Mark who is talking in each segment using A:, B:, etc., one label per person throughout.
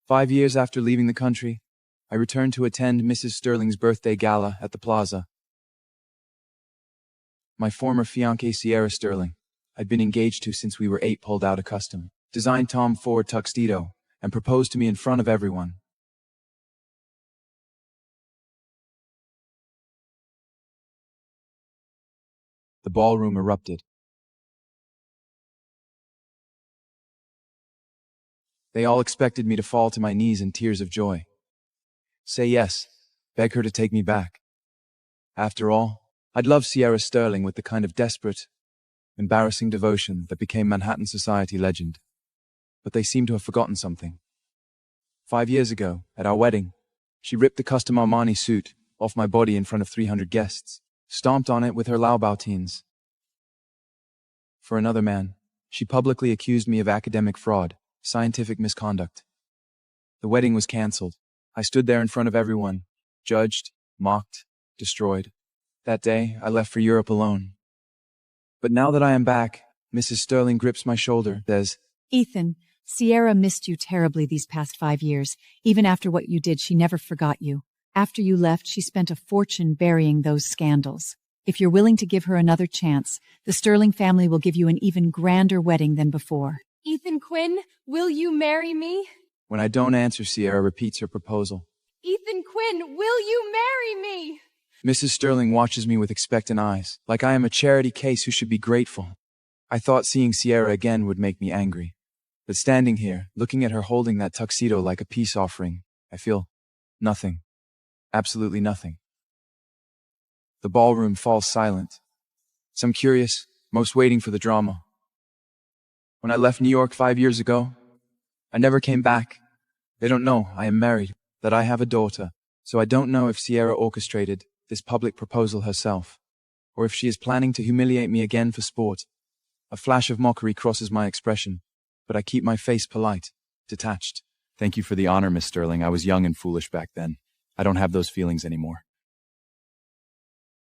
A: 5 years after leaving the country, I returned to attend Mrs. Sterling's birthday gala at the plaza. My former fiancée Sierra Sterling, I'd been engaged to since we were 8, pulled out a custom designed Tom Ford tuxedo and proposed to me in front of everyone. The ballroom erupted. They all expected me to fall to my knees in tears of joy. Say yes, beg her to take me back. After all, I'd loved Sierra Sterling with the kind of desperate, embarrassing devotion that became Manhattan society legend. But they seemed to have forgotten something. 5 years ago, at our wedding, she ripped the custom Armani suit off my body in front of 300 guests, stomped on it with her Laubautines. For another man, she publicly accused me of academic fraud, scientific misconduct. The wedding was cancelled. I stood there in front of everyone, judged, mocked, destroyed. That day, I left for Europe alone. But now that I am back, Mrs. Sterling grips my shoulder, says,
B: Ethan, Sierra missed you terribly these past 5 years. Even after what you did, she never forgot you. After you left, she spent a fortune burying those scandals. If you're willing to give her another chance, the Sterling family will give you an even grander wedding than before.
C: Ethan Quinn, will you marry me?
A: When I don't answer, Sierra repeats her proposal.
C: Ethan Quinn, will you marry me?
A: Mrs. Sterling watches me with expectant eyes, like I am a charity case who should be grateful. I thought seeing Sierra again would make me angry. But standing here, looking at her holding that tuxedo like a peace offering, I feel nothing. Absolutely nothing. The ballroom falls silent. Some curious, most waiting for the drama. When I left New York 5 years ago, I never came back. They don't know I am married, that I have a daughter, so I don't know if Sierra orchestrated this public proposal herself, or if she is planning to humiliate me again for sport. A flash of mockery crosses my expression, but I keep my face polite, detached. Thank you for the honor, Miss Sterling. I was young and foolish back then. I don't have those feelings anymore.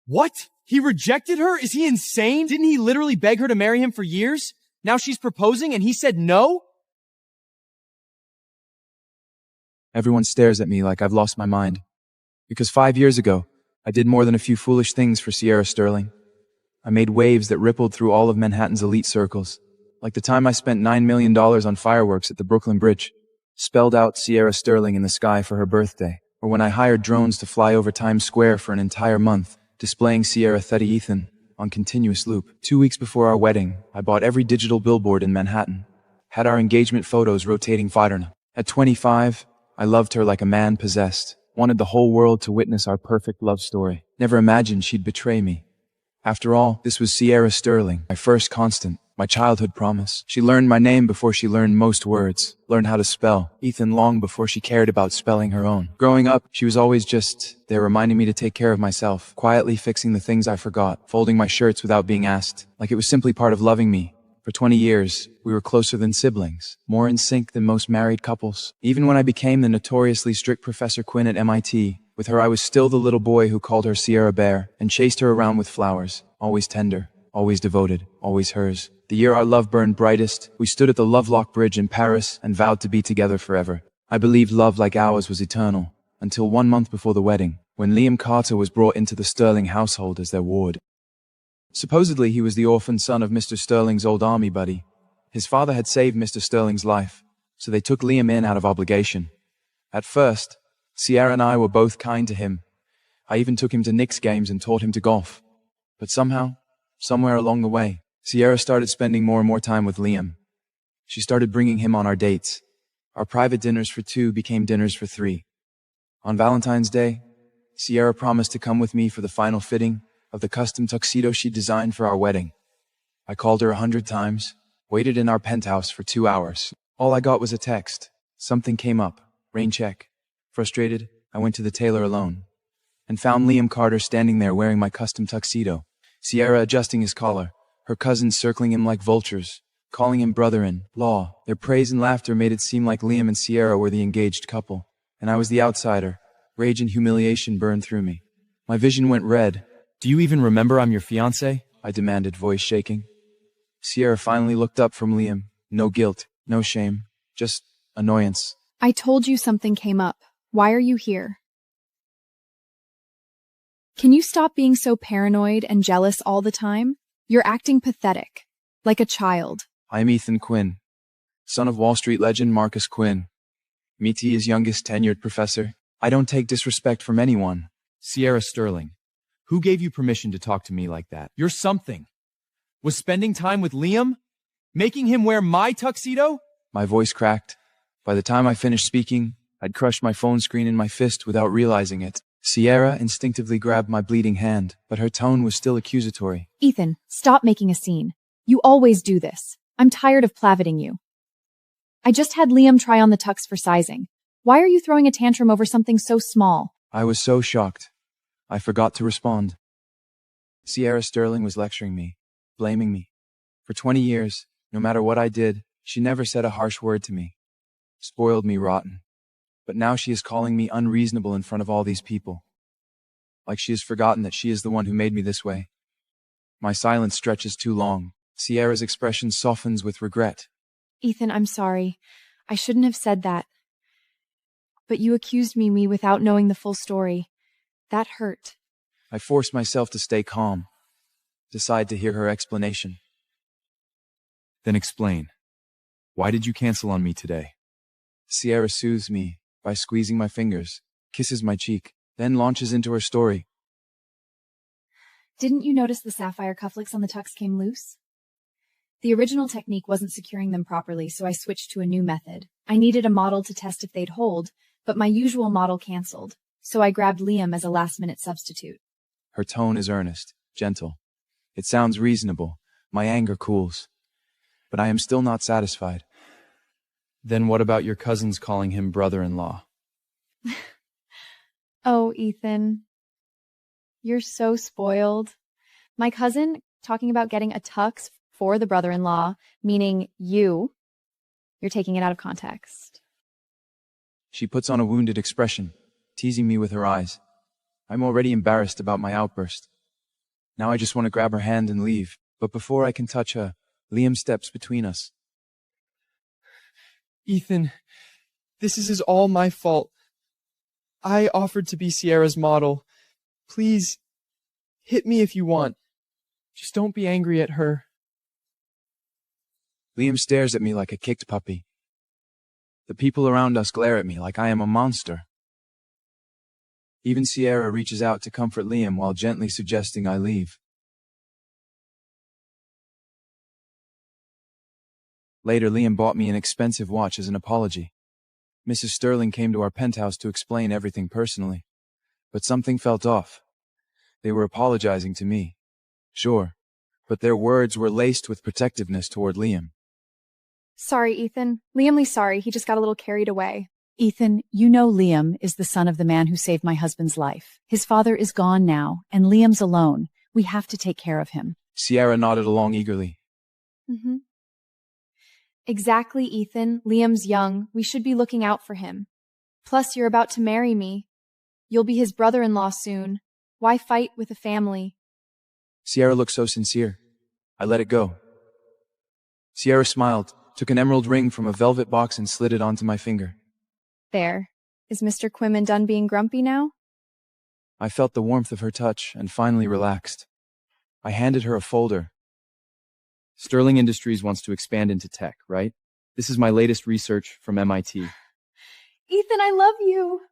D: What? He rejected her? Is he insane? Didn't he literally beg her to marry him for years? Now she's proposing and he said no?
A: Everyone stares at me like I've lost my mind. Because 5 years ago, I did more than a few foolish things for Sierra Sterling. I made waves that rippled through all of Manhattan's elite circles, like the time I spent $9 million on fireworks at the Brooklyn Bridge, spelled out Sierra Sterling in the sky for her birthday, or when I hired drones to fly over Times Square for an entire month, displaying Sierra Theta Ethan on continuous loop. 2 weeks before our wedding, I bought every digital billboard in Manhattan, had our engagement photos rotating Faderna. At 25, I loved her like a man possessed, wanted the whole world to witness our perfect love story. Never imagined she'd betray me. After all, this was Sierra Sterling, my first constant, my childhood promise. She learned my name before she learned most words, learned how to spell Ethan long before she cared about spelling her own. Growing up, she was always just there reminding me to take care of myself, quietly fixing the things I forgot, folding my shirts without being asked, like it was simply part of loving me. For 20 years, we were closer than siblings, more in sync than most married couples. Even when I became the notoriously strict Professor Quinn at MIT, with her I was still the little boy who called her Sierra Bear and chased her around with flowers, always tender, always devoted, always hers. The year our love burned brightest, we stood at the Lovelock Bridge in Paris and vowed to be together forever. I believed love like ours was eternal, until 1 month before the wedding, when Liam Carter was brought into the Sterling household as their ward. Supposedly, he was the orphan son of Mr. Sterling's old army buddy. His father had saved Mr. Sterling's life, so they took Liam in out of obligation. At first, Sierra and I were both kind to him. I even took him to Knicks games and taught him to golf. But somehow, somewhere along the way, Sierra started spending more and more time with Liam. She started bringing him on our dates. Our private dinners for 2 became dinners for 3. On Valentine's Day, Sierra promised to come with me for the final fitting of the custom tuxedo she designed for our wedding. I called her 100 times, waited in our penthouse for 2 hours. All I got was a text. Something came up. Rain check. Frustrated, I went to the tailor alone and found Liam Carter standing there wearing my custom tuxedo, Sierra adjusting his collar, her cousins circling him like vultures, calling him brother-in-law. Their praise and laughter made it seem like Liam and Sierra were the engaged couple, and I was the outsider. Rage and humiliation burned through me. My vision went red.
D: Do you even remember I'm your fiancé?
A: I demanded, voice shaking. Sierra finally looked up from Liam. No guilt, no shame, just annoyance.
E: I told you something came up. Why are you here? Can you stop being so paranoid and jealous all the time? You're acting pathetic, like a child.
A: I'm Ethan Quinn, son of Wall Street legend Marcus Quinn, Metia's youngest tenured professor. I don't take disrespect from anyone.
D: Sierra Sterling, who gave you permission to talk to me like that? You're something. Was spending time with Liam? Making him wear my tuxedo?
A: My voice cracked. By the time I finished speaking, I'd crushed my phone screen in my fist without realizing it. Sierra instinctively grabbed my bleeding hand, but her tone was still accusatory.
B: Ethan, stop making a scene. You always do this. I'm tired of plaveting you. I just had Liam try on the tux for sizing. Why are you throwing a tantrum over something so small?
A: I was so shocked. I forgot to respond. Sierra Sterling was lecturing me, blaming me. For 20 years, no matter what I did, she never said a harsh word to me. Spoiled me rotten. But now she is calling me unreasonable in front of all these people. Like she has forgotten that she is the one who made me this way. My silence stretches too long. Sierra's expression softens with regret.
B: Ethan, I'm sorry. I shouldn't have said that. But you accused me without knowing the full story. That hurt.
A: I forced myself to stay calm. Decide to hear her explanation.
D: Then explain. Why did you cancel on me today?
A: Sierra soothes me by squeezing my fingers, kisses my cheek, then launches into her story.
B: Didn't you notice the sapphire cufflinks on the tux came loose? The original technique wasn't securing them properly, so I switched to a new method. I needed a model to test if they'd hold, but my usual model canceled, so I grabbed Liam as a last-minute substitute.
A: Her tone is earnest, gentle. It sounds reasonable. My anger cools. But I am still not satisfied.
D: Then what about your cousins calling him brother-in-law?
B: Oh, Ethan. You're so spoiled. My cousin talking about getting a tux for the brother-in-law, meaning you. You're taking it out of context.
A: She puts on a wounded expression, teasing me with her eyes. I'm already embarrassed about my outburst. Now I just want to grab her hand and leave, but before I can touch her, Liam steps between us.
D: Ethan, this is all my fault. I offered to be Sierra's model. Please, hit me if you want. Just don't be angry at her.
A: Liam stares at me like a kicked puppy. The people around us glare at me like I am a monster. Even Sierra reaches out to comfort Liam while gently suggesting I leave. Later, Liam bought me an expensive watch as an apology. Mrs. Sterling came to our penthouse to explain everything personally. But something felt off. They were apologizing to me. Sure. But their words were laced with protectiveness toward Liam.
E: Sorry, Ethan. Liam's sorry. He just got a little carried away.
B: Ethan, you know Liam is the son of the man who saved my husband's life. His father is gone now, and Liam's alone. We have to take care of him.
A: Sierra nodded along eagerly.
E: Mm-hmm. Exactly, Ethan. Liam's young. We should be looking out for him. Plus, you're about to marry me. You'll be his brother-in-law soon. Why fight with a family?
A: Sierra looked so sincere. I let it go. Sierra smiled, took an emerald ring from a velvet box and slid it onto my finger.
E: There. Is Mr. Quimmen done being grumpy now?
A: I felt the warmth of her touch and finally relaxed. I handed her a folder.
D: Sterling Industries wants to expand into tech, right? This is my latest research from MIT.
E: Ethan, I love you.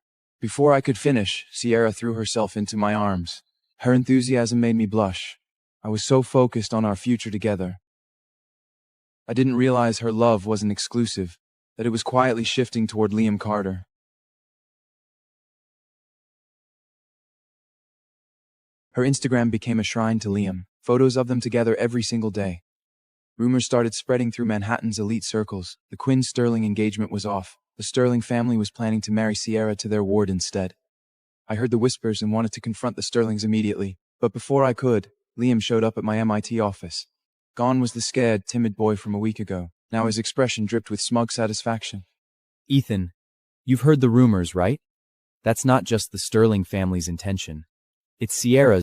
A: Before I could finish, Sierra threw herself into my arms. Her enthusiasm made me blush. I was so focused on our future together. I didn't realize her love wasn't exclusive, that it was quietly shifting toward Liam Carter. Her Instagram became a shrine to Liam, photos of them together every single day. Rumors started spreading through Manhattan's elite circles. The Quinn-Sterling engagement was off. The Sterling family was planning to marry Sierra to their ward instead. I heard the whispers and wanted to confront the Sterlings immediately, but before I could, Liam showed up at my MIT office. Gone was the scared, timid boy from a week ago. Now his expression dripped with smug satisfaction.
D: Ethan, you've heard the rumors, right? That's not just the Sterling family's intention. It's Sierra's.